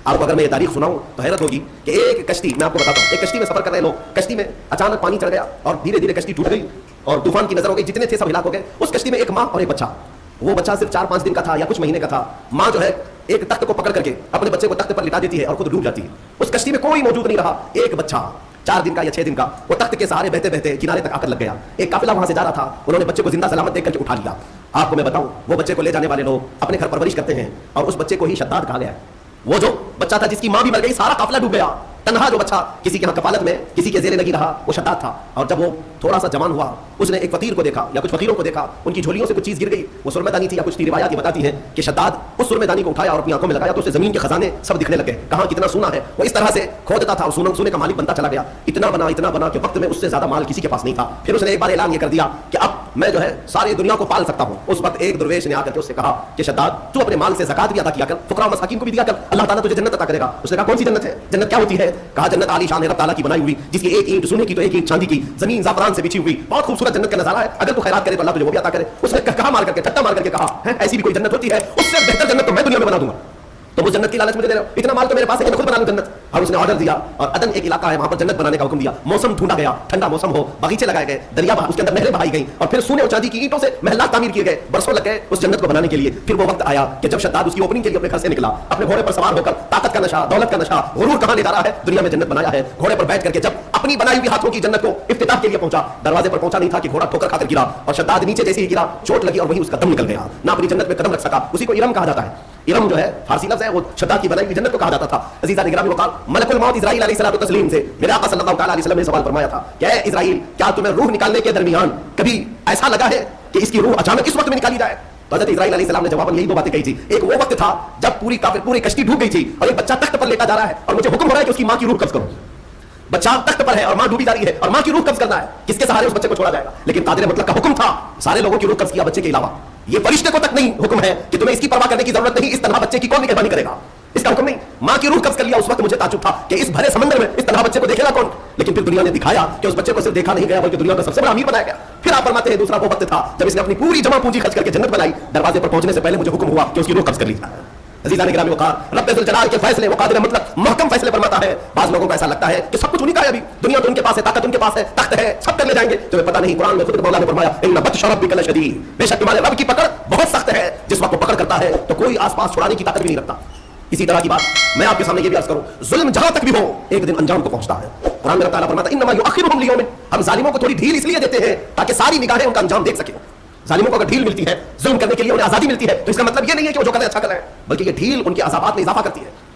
آپ کو اگر میں یہ تاریخ سناؤں تو حیرت ہوگی کہ ایک کشتی، میں آپ کو بتاتا ہوں، ایک کشتی میں سفر کر رہے لوگ، کشتی میں اچانک پانی چڑھ گیا اور دھیرے دھیرے کشتی ٹوٹ گئی اور طوفان کی نظر ہو گئی، جتنے تھے سب ہلاک ہو گئے. اس کشتی میں ایک ماں اور ایک بچہ. وہ بچہ صرف 4-5 دن کا تھا یا کچھ مہینے کا تھا. ماں جو ہے ایک تخت کو پکڑ کر کے اپنے بچے کو تخت پر لٹا دیتی ہے اور خود ڈوب جاتی ہے. اس کشتی میں کوئی موجود نہیں رہا. ایک بچہ 4 دن کا یا 6 دن کا وہ تخت کے سہارے بہتے بہتے کنارے تک آ کر لگ گیا. ایک قافلہ وہاں سے جا رہا تھا، انہوں نے بچے کو زندہ سلامت دیکھ کر کے اٹھا لیا. آپ کو میں بتاؤں، وہ بچے کو لے جانے والے لوگ اپنے گھر پرورش کرتے ہیں اور اس بچے کو ہی شداد کہا گیا ہے. وہ جو بچہ تھا جس کی ماں بھی مر گئی، سارا قافلہ ڈوب گیا. تنہا جو بچہ کسی کے یہاں کفالت میں کسی کے زیر لگی رہا، وہ شداد تھا. اور جب وہ تھوڑا سا جوان ہوا، اس نے ایک فقیر کو دیکھا یا کچھ فقیروں کو دیکھا، ان کی جھولیوں سے کچھ چیز گر گئی. وہ سرمہ دانی تھی یا کچھ روایات یہ بتاتی ہیں کہ شداد اس سرمہ دانی کو اٹھایا اور اپنی آنکھوں میں لگایا تو اسے زمین کے خزانے سب دکھنے لگے. کہاں کتنا سونا ہے، وہ اس طرح سے کھودتا تھا اور سونے کا مالک بنتا چلا گیا. اتنا بنا کہ وقت میں اس سے زیادہ مال کسی کے پاس نہیں تھا. پھر اس نے ایک بار اعلان یہ کر دیا کہ اب میں جو ہے ساری دنیا کو پال سکتا ہوں. اس وقت ایک درویش نے آ کر کے اس سے کہا کہ شداد، تو اپنے مال سے زکات بھی ادا کیا کر، فقراء و مساکین کو بھی دیا کر، اللہ تعالیٰ تجھے جنت عطا کرے گا. اس نے کہا کون سی جنت ہے، جنت کیا ہوتی ہے؟ کہا جنت عالی شان ہے، رب تعالیٰ کی بنائی ہوئی، جس کی ایک اینٹ سونے کی تو ایک اینٹ چاندی کی، زمین زعفران سے بچھی ہوئی، بہت خوبصورت جنت کا نظارہ ہے. اگر تو خیرات کرے تو اللہ تجھے وہ بھی عطا کرے. اس نے کہا مار کر کے ٹھٹا مار کر کے کہا ہے ایسی بھی کوئی جنت ہوتی ہے؟ اس سے بہتر جنت تو میں دنیا میں بنا دوں گا. تو وہ جنت کی لالچ مجھے دے رہے ہو، اتنا مال تو میرے پاس ہے کہ میں خود بنا لوں جنت. اور اس نے آرڈر دیا اور عدن ایک علاقہ ہے، وہاں پر جنت بنانے کا حکم دیا. موسم ڈھونڈا گیا، ٹھنڈا موسم ہو، باغیچے لگائے گئے، دریا اس کے اندر نہریں بہائی گئیں اور پھر سونے اور چاندی کی اینٹوں سے محلات تعمیر کیے گئے. برسوں لگ گئے اس جنت کو بنانے کے لیے. پھر وہ وقت آیا کہ جب شداد اس کی اوپننگ کے لیے اپنے گھر سے نکلا، اپنے گھوڑے پر سوار ہو کر، طاقت کا نشہ، دولت کا نشہ، غرور کہاں لے جا رہا ہے، دنیا میں جنت بنایا ہے. گھوڑے پر بیٹھ کر کے جب اپنی بنائی ہوئی ہاتھوں کی جنت کو افتتاح کے لیے پہنچا، دروازے پر پہنچا نہیں تھا کہ گھوڑا ٹھوکر کھا کر گرا اور شداد نیچے جیسے ہی گرا چوٹ لگی اور وہیں اس کا دم نکل گیا، نہ اپنی جنت میں قدم رکھ سکا. اسی کو ارم کہا جاتا ہے. ارم جو ہے فارسی لفظ ہے، وہ شداد کی بنائی ہوئی جنت کو کہا جاتا تھا. عزیزان گرامی وقال ملک الموت اسرائیل علیہ الصلوۃ والتسلیم سے میرے آقا صلی اللہ علیہ وسلم نے سوال فرمایا تھا کہ اے اسرائیل، کیا تمہیں روح نکالنے کے درمیان کبھی ایسا لگا ہے کہ اس کی روح اچانک اس وقت میں نکالی جائے؟ تو حضرت اسرائیل علیہ السلام نے جواب یہی 2 باتیں کہی تھی. ایک وہ وقت تھا جب پوری کشتی ڈوب گئی تھی اور ایک بچہ تخت پر لیٹا جا رہا ہے اور مجھے حکم ہو رہا ہے کہ اس کی ماں کی روح قبض کرو. بچہ تخت پر ہے اور ماں ڈوبی جا رہی ہے اور ماں کی روح قبض کرنا ہے. کس کے سہارے اس بچے کو چھوڑا جائے گا؟ لیکن قادر مطلق کا حکم تھا، سارے لوگوں کی روح قبض کیا بچے کے علاوہ. یہ فرشتے کو تک نہیں حکم ہے کہ تمہیں اس کی پرواہ کرنے کی ضرورت نہیں، اس تنہا بچے کی کون نگہبانی کرے گا، اس کا حکم نہیں. ماں کی روح قبض کر لیا. اس وقت مجھے تعجب تھا کہ اس بھرے سمندر میں اس تنہا بچے کو دیکھے گا کون؟ لیکن پھر دنیا نے دکھایا کہ اس بچے کو صرف دیکھا نہیں گیا بلکہ دنیا کا سب سے بڑا امیر بنایا گیا. پھر آپ فرماتے ہیں دوسرا وہ وقت تھا جب اس نے اپنی پوری جمع پونجی خرچ کر کے جنت بنائی. دروازے پر پہنچنے سے پہلے مجھے حکم ہوا کہ اس کی روح قبض کر لی جائے. عزیزان گرامی وقار رب ذوالجلال کے فیصلے وہ قادر مطلق محکم فیصلے فرماتا ہے. بعض لوگوں کو ایسا لگتا ہے کہ سب کچھ انہیں کا ہے، ابھی دنیا تو ان کے پاس ہے، طاقت ان کے پاس ہے، تخت ہے، سب کر لے جائیں گے. تمہیں پتہ نہیں قرآن میں خود مولا نے فرمایا ان بطش ربک لشدید، بے شک تمہارے رب کی پکڑ بہت سخت ہے. جس وقت وہ پکڑ کرتا ہے تو کوئی آس پاس چھڑانے کی طاقت بھی نہیں رکھتا. اسی طرح کی بات میں آپ کے سامنے یہ بھی عرض کروں، ظلم جہاں تک بھی ہو ایک دن انجام کو پہنچتا ہے. قرآن میں اللہ تعالیٰ فرماتا ہے انما یؤخرھم لیوم، ہم ظالموں کو تھوڑی ڈھیل اس لیے دیتے ہیں تاکہ ساری نگاہیں ان کا انجام دیکھ سکیں. ظالموں کو اگر ڈھیل ملتی ہے ظلم کرنے کے لیے انہیں آزادی ملتی ہے تو اس کا مطلب یہ نہیں ہے کہ وہ جو کریں اچھا کر رہے ہیں، بلکہ یہ ڈھیل ان کے عذابات میں اضافہ کرتی ہے.